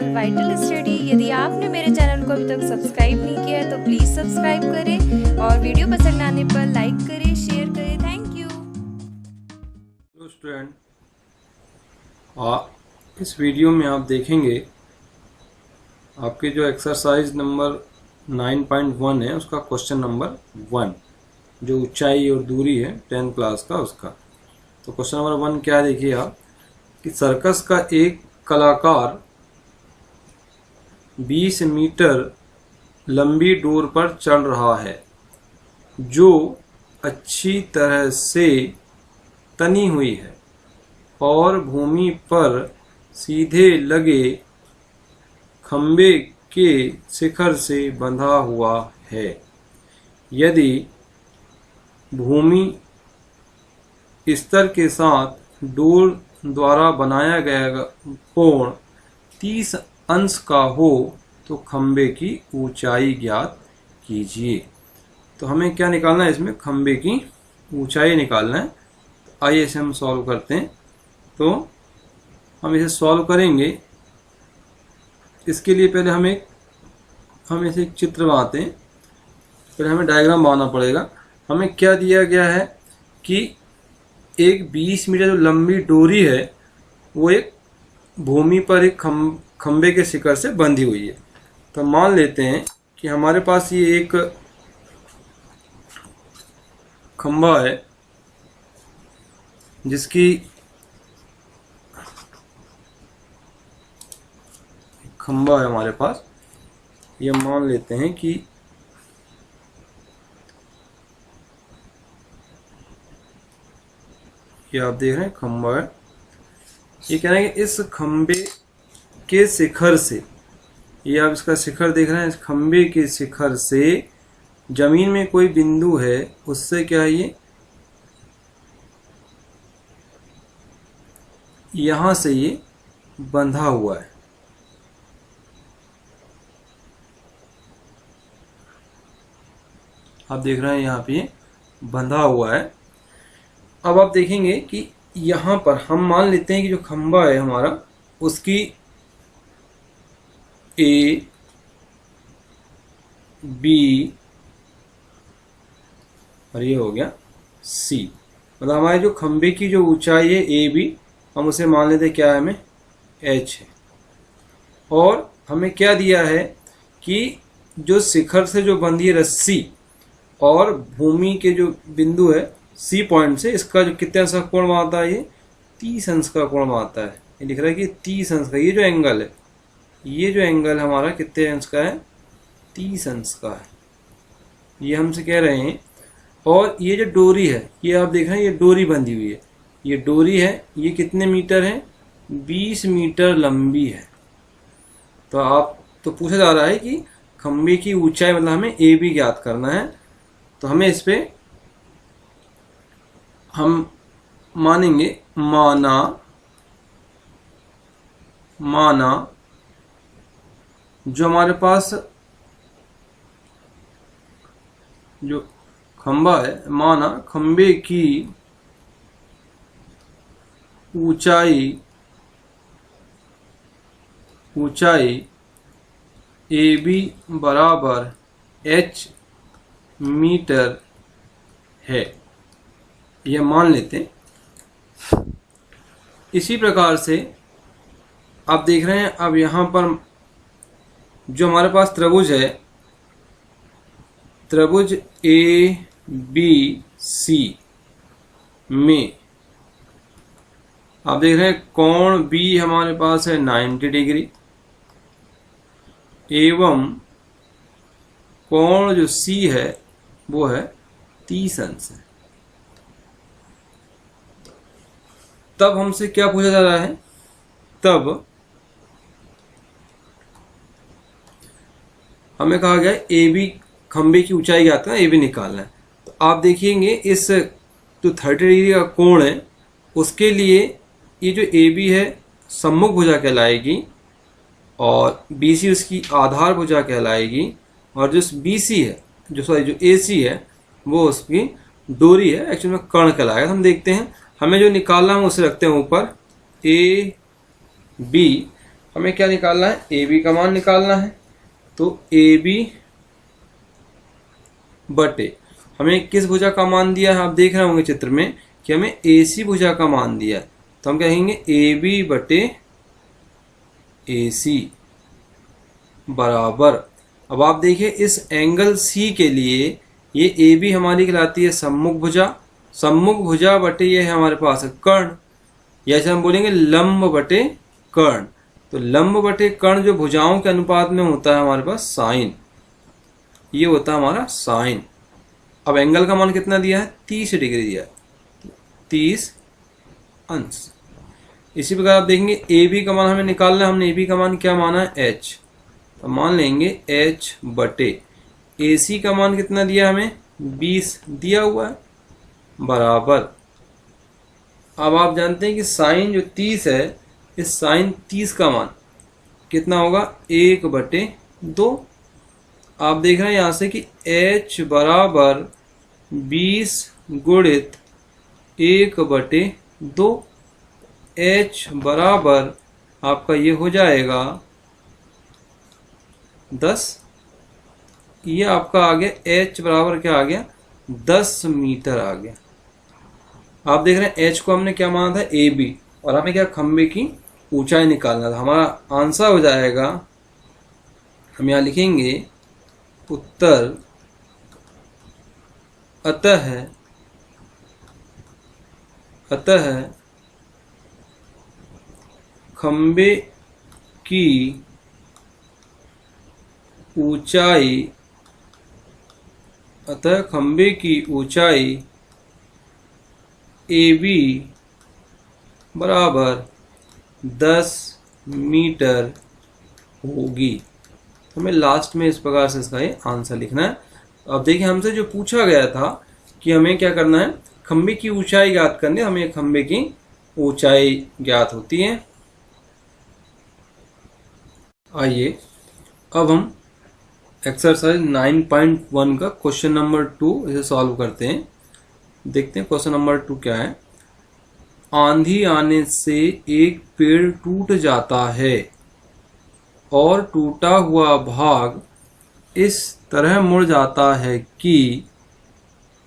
Channel vital study. यदि आपने मेरे चैनल को अभी तक सब्सक्राइब नहीं किया है तो प्लीज़ सब्सक्राइब करें और वीडियो पसंद आने पर लाइक करें, शेयर करें। Thank you. हेलो स्टूडेंट, इस वीडियो में आप देखेंगे आपके जो एक्सरसाइज नंबर 9.1 है उसका क्वेश्चन नंबर 1, जो ऊंचाई और दूरी है 10th क्लास का उसका। तो क्वेश्चन नंबर 1 क्या देखिए आप कि सर्कस का एक कलाकार 20 मीटर लंबी डोर पर चढ़ रहा है जो अच्छी तरह से तनी हुई है और भूमि पर सीधे लगे खंबे के शिखर से बंधा हुआ है। यदि भूमि स्तर के साथ डोर द्वारा बनाया गया कोण 30 अंश का हो तो खंबे की ऊंचाई ज्ञात कीजिए। तो हमें क्या निकालना है, इसमें खंबे की ऊंचाई निकालना है। तो आइए इसे हम सॉल्व करते हैं। तो हम इसे सॉल्व करेंगे, इसके लिए पहले हम इसे एक चित्र बनाते हैं। पहले हमें डायग्राम बनाना पड़ेगा। हमें क्या दिया गया है कि एक 20 मीटर जो लंबी डोरी है वो एक भूमि पर एक खंबे के शिखर से बंधी हुई है। तो मान लेते हैं कि हमारे पास ये एक खंबा है जिसकी खंबा है हमारे पास। ये मान लेते हैं कि ये आप देख रहे हैं खंबा है। ये कह रहे हैं कि इस खंबे के शिखर से, ये आप इसका शिखर देख रहे हैं, इस खंबे के शिखर से जमीन में कोई बिंदु है, उससे क्या है ये यहां से ये बंधा हुआ है। आप देख रहे हैं यहाँ पे बंधा हुआ है। अब आप देखेंगे कि यहाँ पर हम मान लेते हैं कि जो खंबा है हमारा उसकी ए बी और ये हो गया सी, मतलब हमारे जो खंबे की जो ऊंचाई है ए बी, हम उसे मान लेते क्या है, हमें एच है। और हमें क्या दिया है कि जो शिखर से जो बंधी है रस्सी और भूमि के जो बिंदु है सी पॉइंट से, इसका जो कितने अंश का कोण बनाता है, ये 30 अंश का कोण बनाता है। ये लिख रहा है कि 30 अंश का, ये जो एंगल है, ये जो एंगल हमारा कितने अंश का है, 30 अंश का है, ये हमसे कह रहे हैं। और ये जो डोरी है, ये आप देख रहे हैं, ये डोरी बंधी हुई है। ये डोरी है, ये कितने मीटर है, 20 मीटर लंबी है। तो पूछा जा रहा है कि खंबे की ऊंचाई, मतलब हमें ए बी ज्ञात करना है। तो हमें इस पे हम मानेंगे माना जो हमारे पास जो खंबा है, माना खंबे की ऊंचाई ए बी बराबर एच मीटर है, यह मान लेते हैं। इसी प्रकार से आप देख रहे हैं, अब यहाँ पर जो हमारे पास त्रिभुज है, त्रिभुज ए बी सी में आप देख रहे हैं कोण बी हमारे पास है 90 डिग्री एवं कोण जो सी है वो है 30 अंश है। तब हमसे क्या पूछा जा रहा है, तब हमें कहा गया ए बी खंबे की ऊंचाई ज्ञात करना, ए बी निकालना है। तो आप देखिएंगे इस जो 30 डिग्री का कोण है उसके लिए ये जो ए बी है सम्मुख भुजा कहलाएगी और बी सी उसकी आधार भुजा कहलाएगी, और जो बी सी है, जो ए सी है वो उसकी डोरी है, एक्चुअली में कर्ण कहलाएगा। हम देखते हैं, हमें जो निकालना है उसे रखते हैं ऊपर ए बी हमें क्या निकालना है, ए बी का मान निकालना है। तो ए बी बटे हमें किस भुजा का मान दिया है, आप देख रहे होंगे चित्र में कि हमें ए सी भुजा का मान दिया है। तो हम कहेंगे ए बी बटे ए सी बराबर, अब आप देखिए इस एंगल सी के लिए ये ए बी हमारी कहलाती है सम्मुख भुजा, सम्मुख भुजा बटे ये है हमारे पास कर्ण, या जैसे हम बोलेंगे लंब बटे कर्ण। तो लंब बटे कर्ण जो भुजाओं के अनुपात में होता है हमारे पास साइन, ये होता है हमारा साइन। अब एंगल का मान कितना दिया है, 30 डिग्री दिया है, 30 अंश। इसी प्रकार आप देखेंगे ए बी का मान हमें निकालना है, हमने ए बी का मान क्या माना है, एच, तो मान लेंगे एच बटे ए सी का मान कितना दिया हमें, 20 दिया हुआ है, बराबर। अब आप जानते हैं कि साइन जो 30 है, इस साइन 30 का मान कितना होगा, 1/2। आप देख रहे हैं यहाँ से कि h बराबर 20 गुणित 1/2, h बराबर आपका ये हो जाएगा 10। ये आपका आ गया h बराबर क्या आ गया, 10 मीटर आ गया। आप देख रहे हैं h को हमने क्या माना था, ए बी, और हमें क्या खंबे की ऊंचाई निकालना था। हमारा आंसर हो जाएगा, हम यहाँ लिखेंगे उत्तर अतः खंबे की ऊंचाई ए बी बराबर 10 मीटर होगी। तो हमें लास्ट में इस प्रकार से इसका ये आंसर लिखना है। अब देखिए हमसे जो पूछा गया था कि हमें क्या करना है, खंबे की ऊंचाई ज्ञात करनी है। हमें खंबे की ऊंचाई ज्ञात होती है। आइए अब हम एक्सरसाइज 9.1 का क्वेश्चन नंबर 2 इसे सॉल्व करते हैं। देखते हैं क्वेश्चन नंबर 2 क्या है। आंधी आने से एक पेड़ टूट जाता है और टूटा हुआ भाग इस तरह मुड़ जाता है कि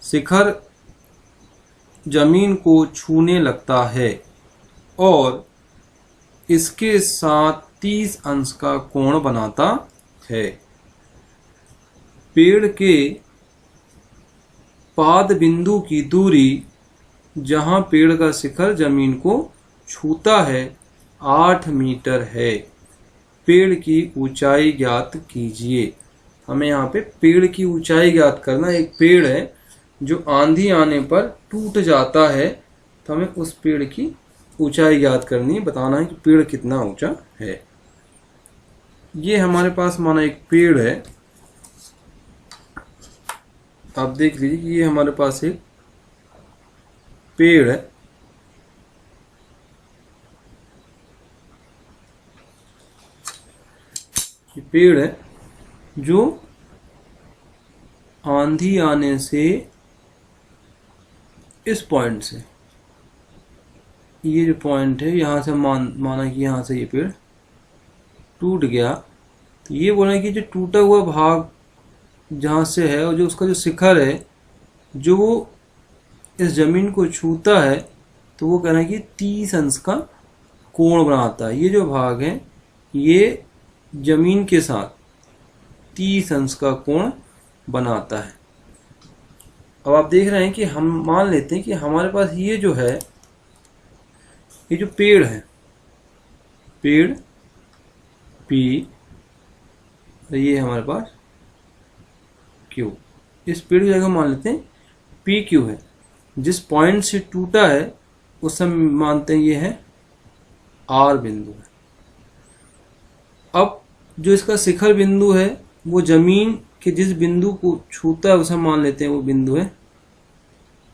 शिखर जमीन को छूने लगता है और इसके साथ 30 अंश का कोण बनाता है। पेड़ के पाद बिंदु की दूरी जहां पेड़ का शिखर जमीन को छूता है 8 मीटर है। पेड़ की ऊंचाई ज्ञात कीजिए। हमें यहाँ पे पेड़ की ऊंचाई ज्ञात करना। एक पेड़ है जो आंधी आने पर टूट जाता है, तो हमें उस पेड़ की ऊंचाई ज्ञात करनी है, बताना है कि पेड़ कितना ऊंचा है। ये हमारे पास माना एक पेड़ है। आप देख लीजिए कि ये हमारे पास एक पेड़ है। ये पेड़ है जो आंधी आने से इस पॉइंट से, ये जो पॉइंट है यहां से माना कि यहां से ये पेड़ टूट गया। तो ये बोल रहे हैं कि जो टूटा हुआ भाग जहां से है और जो उसका जो शिखर है जो वो इस जमीन को छूता है, तो वो कह रहे हैं कि 30 अंश का कोण बनाता है। ये जो भाग है ये जमीन के साथ 30 अंश का कोण बनाता है। अब आप देख रहे हैं कि हम मान लेते हैं कि हमारे पास ये जो है, ये जो पेड़ है, पेड़ P, ये हमारे पास Q। इस पेड़ की जगह मान लेते हैं PQ है। जिस पॉइंट से टूटा है उस समय मानते हैं ये है R बिंदु है। अब जो इसका शिखर बिंदु है वो जमीन के जिस बिंदु को छूता है उसे मान लेते हैं वो बिंदु है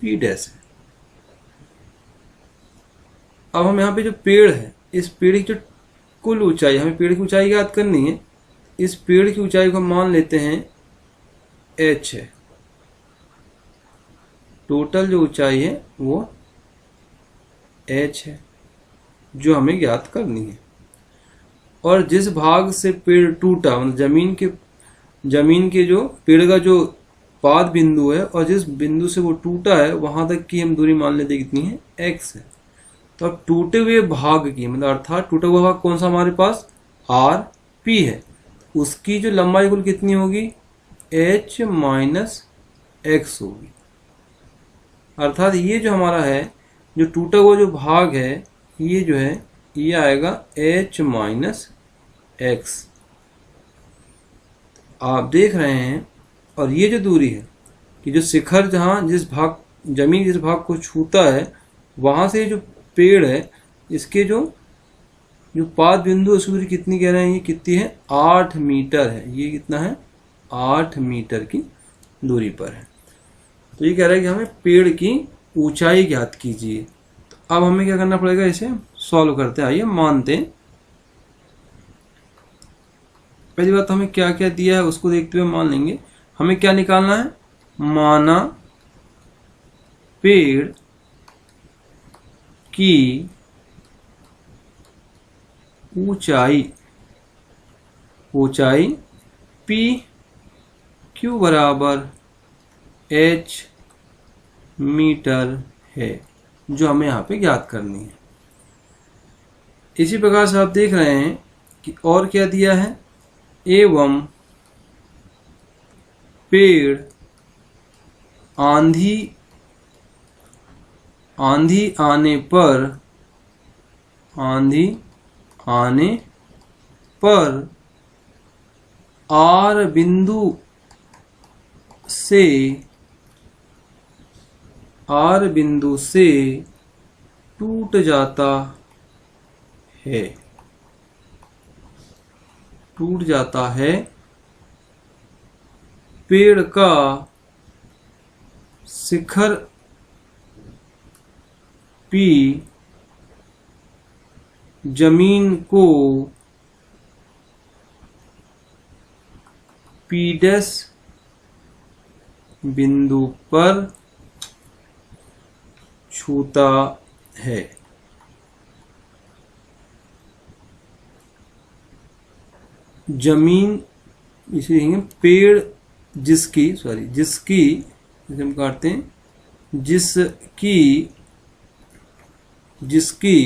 P डैश है। अब हम यहाँ पे जो पेड़ है, इस पेड़ की जो कुल ऊंचाई, हमें पेड़ की ऊंचाई याद करनी है। इस पेड़ की ऊंचाई को मान लेते हैं h है। टोटल जो ऊंचाई है वो h है जो हमें ज्ञात करनी है। और जिस भाग से पेड़ टूटा, मतलब जमीन के जो पेड़ का जो पाद बिंदु है और जिस बिंदु से वो टूटा है वहां तक की हम दूरी मान लेते कितनी है, x है। तो अब टूटे हुए भाग की, मतलब अर्थात टूटा हुआ भाग कौन सा हमारे पास, आर पी है, उसकी जो लंबाई कुल कितनी होगी, h माइनस एक्स होगी। अर्थात ये जो हमारा है, जो टूटा हुआ जो भाग है, ये जो है ये आएगा h माइनस एक्स। आप देख रहे हैं, और ये जो दूरी है कि जो शिखर जहाँ जमीन जिस भाग को छूता है वहां से जो पेड़ है, इसके जो पाद बिंदु उसकी दूरी कितनी कह रहे हैं, ये कितनी है, 8 मीटर है। ये कितना है, 8 मीटर की दूरी पर है। तो ये कह रहा है कि हमें पेड़ की ऊंचाई ज्ञात कीजिए। तो अब हमें क्या करना पड़ेगा, इसे सॉल्व करते हैं। आइए मानते हैं। पहली बात हमें क्या क्या दिया है उसको देखते हुए मान लेंगे। हमें क्या निकालना है, माना पेड़ की ऊंचाई पी क्यू बराबर h मीटर है, जो हमें यहाँ पे ज्ञात करनी है। इसी प्रकार से आप देख रहे हैं कि और क्या दिया है, एवं पेड़ आंधी आने पर आर बिंदु से टूट जाता है। पेड़ का शिखर पी जमीन को P डैश बिंदु पर छूता है। जमीन इसे लिखेंगे, पेड़ जिसकी जैसे हम काटते हैं, जिसकी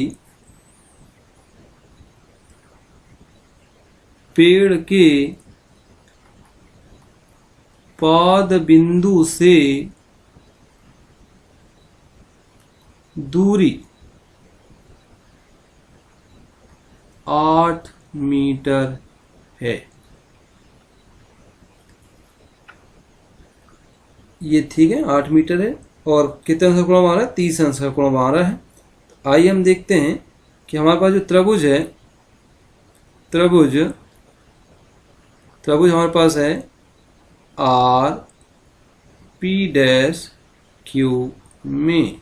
पेड़ के पाद बिंदु से दूरी 8 मीटर है। ये ठीक है, 8 मीटर है। और कितने अंश का कोण बना रहा है, 30 अंश का कोण बना रहा है। तो आइए हम देखते हैं कि हमारे पास जो त्रिभुज है, त्रिभुज हमारे पास है आर पी डैश क्यू में।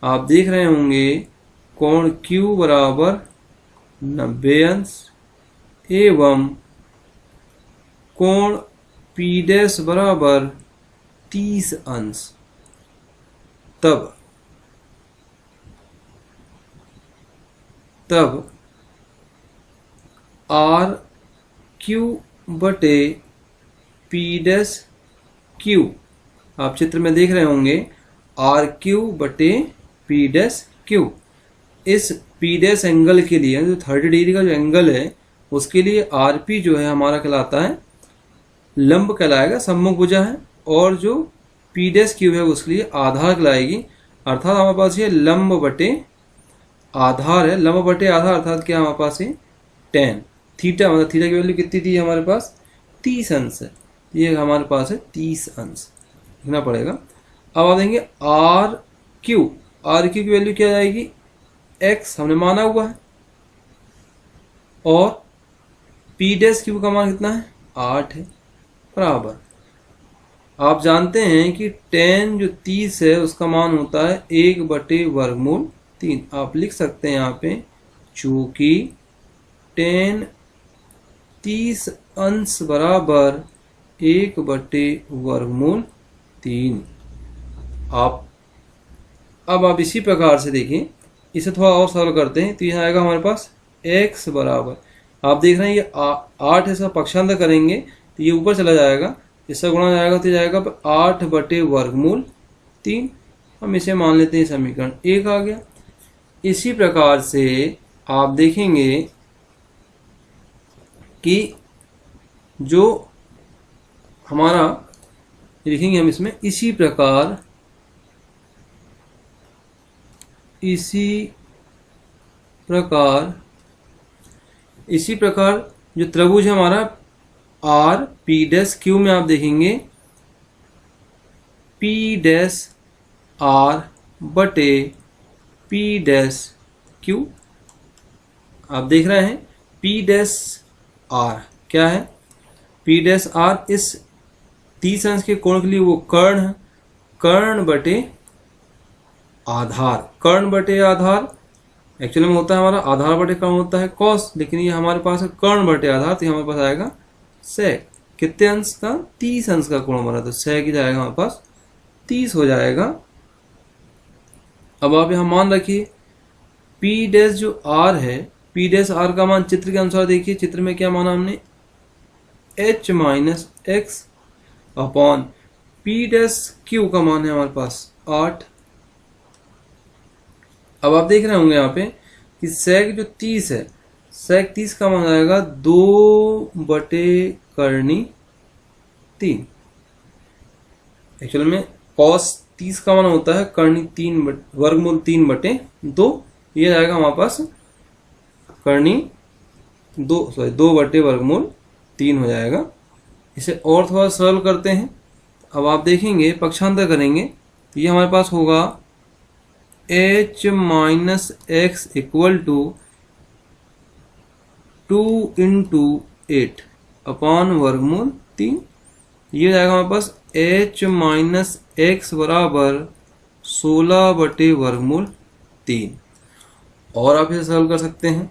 आप देख रहे होंगे कोण Q बराबर 90 अंश एवं कोण P डैश बराबर 30 अंश। तब आर क्यू बटे P डैश क्यू, आप चित्र में देख रहे होंगे आर क्यू बटे P डैश क्यू। इस P डैश एंगल के लिए, जो 30 डिग्री का जो एंगल है, उसके लिए आर पी जो है हमारा कहलाता है लंब कहलाएगा, सम्मुख भुजा है। और जो P डैश क्यू है उसके लिए आधार कहलाएगी। अर्थात हमारे पास ये लंब बटे आधार है। लंब बटे आधार अर्थात क्या हमारे पास है, tan थीटा, मतलब थीटा की वैल्यू कितनी थी हमारे पास, 30 अंश है। ये हमारे पास है 30 अंश, लिखना पड़ेगा। अब आप देंगे आर क्यू की वैल्यू क्या आएगी, x हमने माना हुआ है, और P डैश क्यू का मान कितना है, 8 है, बराबर। आप जानते हैं कि tan जो 30 है उसका मान होता है 1/वर्गमूल 3। आप लिख सकते हैं यहाँ पे, चूंकि tan 30 अंश बराबर 1/वर्गमूल 3। अब आप इसी प्रकार से देखिए, इसे थोड़ा और सरल करते हैं। तो यहाँ आएगा हमारे पास x बराबर, आप देख रहे हैं ये 8 इसका पक्षांतर करेंगे तो ये ऊपर चला जाएगा, इसका गुणा जाएगा तो जाएगा 8 बटे वर्गमूल 3। हम इसे मान लेते हैं समीकरण 1 आ गया। इसी प्रकार से आप देखेंगे कि जो हमारा लिखेंगे हम इसमें इसी प्रकार जो त्रिभुज है हमारा आर पी डैश क्यू में आप देखेंगे पी डैश आर बटे पी डैश क्यू। आप देख रहे हैं पी डैश आर क्या है, पी डैश आर इस 30 अंश के कोण के लिए वो कर्ण है, कर्ण बटे आधार, कर्ण बटे आधार एक्चुअली में होता है हमारा आधार बटे कर्ण होता है कॉस, लेकिन ये हमारे पास है कर्ण बटे आधार, तो हमारे पास आएगा सेक। कितने अंश का, 30 अंश का कोण बना, तो सेक जाएगा हमारे पास 30 हो जाएगा। अब आप यहां मान रखिए पी डैश जो आर है, पी डैश आर का मान चित्र के अनुसार देखिए, चित्र में क्या माना हमने h minus x upon P dash Q का मान है हमारे पास 8। अब आप देख रहे होंगे यहाँ पे कि सेक जो 30 है, सेक 30 का मान आएगा 2 बटे करनी 3। एक्चुअल में कॉस 30 का मान होता है करनी 3 वर्गमूल 3 बटे 2, ये जाएगा हमारे पास करनी 2 बटे वर्गमूल 3 हो जाएगा। इसे और थोड़ा सरल करते हैं। अब आप देखेंगे पक्षांतर करेंगे तो ये हमारे पास होगा h minus x equal to 2 into 8 upon वर्गमूल 3। ये जाएगा हमारे पास h माइनस एक्स बराबर 16 बटे वर्गमूल 3। और आप इसे सरल कर सकते हैं,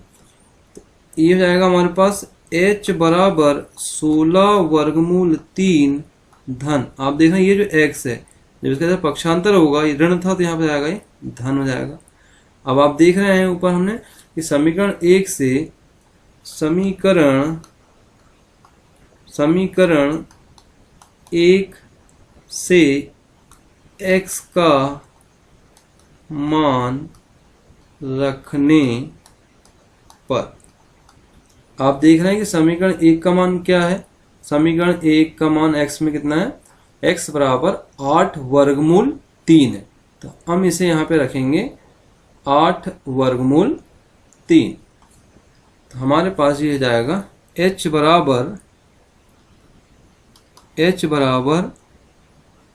ये हो जाएगा हमारे पास h बराबर 16 वर्गमूल 3 धन, आप देख रहे हैं ये जो x है जब इसका जब पक्षांतर होगा, ये ऋण था तो यहाँ पे जाएगा ये धन हो जाएगा। अब आप देख रहे हैं ऊपर हमने कि समीकरण 1 से समीकरण 1 से x का मान रखने पर आप देख रहे हैं कि समीकरण 1 का मान क्या है, समीकरण 1 का मान x में कितना है, x बराबर 8 वर्गमूल 3 है, तो हम इसे यहाँ पे रखेंगे 8 वर्गमूल 3। तो हमारे पास ये जाएगा h बराबर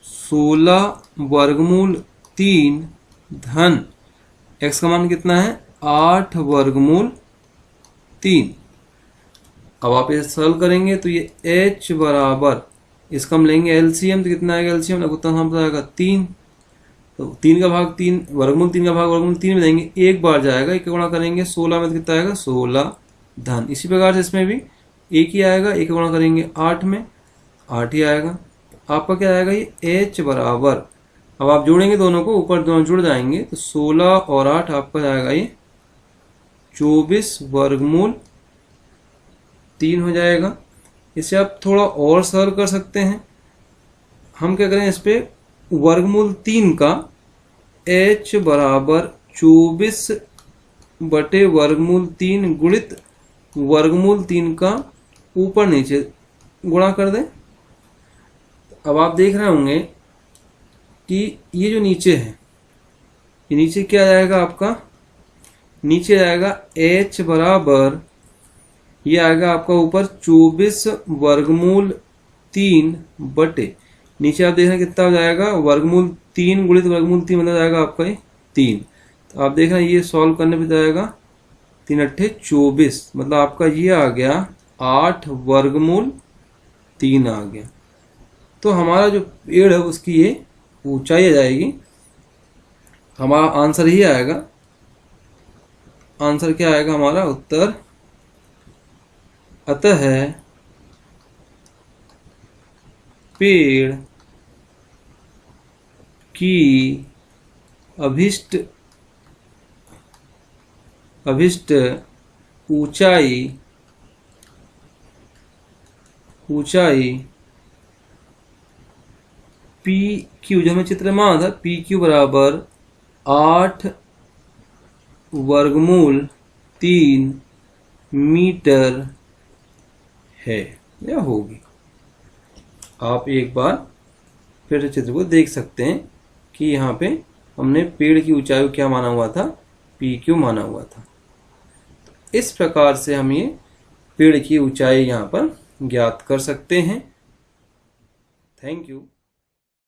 16 वर्गमूल 3 धन x का मान कितना है 8 वर्गमूल 3। अब आप इसे सरल करेंगे तो ये h बराबर, इसका हम लेंगे एलसीएम, तो कितना आएगा एलसीएम लघुत्तम हम आएगा 3, तो 3 का भाग 3 वर्गमूल 3 का भाग वर्गमूल 3 में देंगे, एक बार जाएगा, एक का गुणा करेंगे 16 में तो कितना आएगा 16 धन। इसी प्रकार से इसमें भी एक ही आएगा, एक का गुणा करेंगे 8 में 8 ही आएगा। आपका क्या आएगा ये h बराबर, अब आप जोड़ेंगे दोनों को, ऊपर दोनों जुड़ जाएंगे तो 16 और 8 आपका जाएगा ये 24 वर्गमूल 3 हो जाएगा। इसे आप थोड़ा और सरल कर सकते हैं। हम क्या करें, इस पे वर्गमूल 3 का h बराबर 24 बटे वर्गमूल 3 गुणित वर्गमूल 3 का ऊपर नीचे गुणा कर दें। अब आप देख रहे होंगे कि ये जो नीचे है, ये नीचे क्या जाएगा आपका, नीचे जाएगा h बराबर, ये आएगा आपका ऊपर 24 वर्गमूल 3 बटे, नीचे आप देख रहे हैं कितना हो जाएगा वर्गमूल 3 गुणित वर्गमूल 3 मतलब जाएगा आपका ये 3। तो आप देख रहे हैं ये सॉल्व करने पे जाएगा 3 अट्ठे 24, मतलब आपका ये आ गया 8 वर्गमूल 3 आ गया। तो हमारा जो पेड़ है उसकी ये ऊंचाई आ जाएगी, हमारा आंसर ही आएगा। आंसर क्या आएगा हमारा उत्तर, अतः पेड़ की अभिष्ट ऊंचाई ऊंचाई पी क्यू, जो हमें चित्र में आना था, पी क्यू बराबर 8 वर्गमूल 3 मीटर है या होगी। आप एक बार फिर चित्र को देख सकते हैं कि यहाँ पे हमने पेड़ की ऊंचाई क्या माना हुआ था, पी क्यू माना हुआ था। इस प्रकार से हम ये पेड़ की ऊंचाई यहाँ पर ज्ञात कर सकते हैं। Thank you.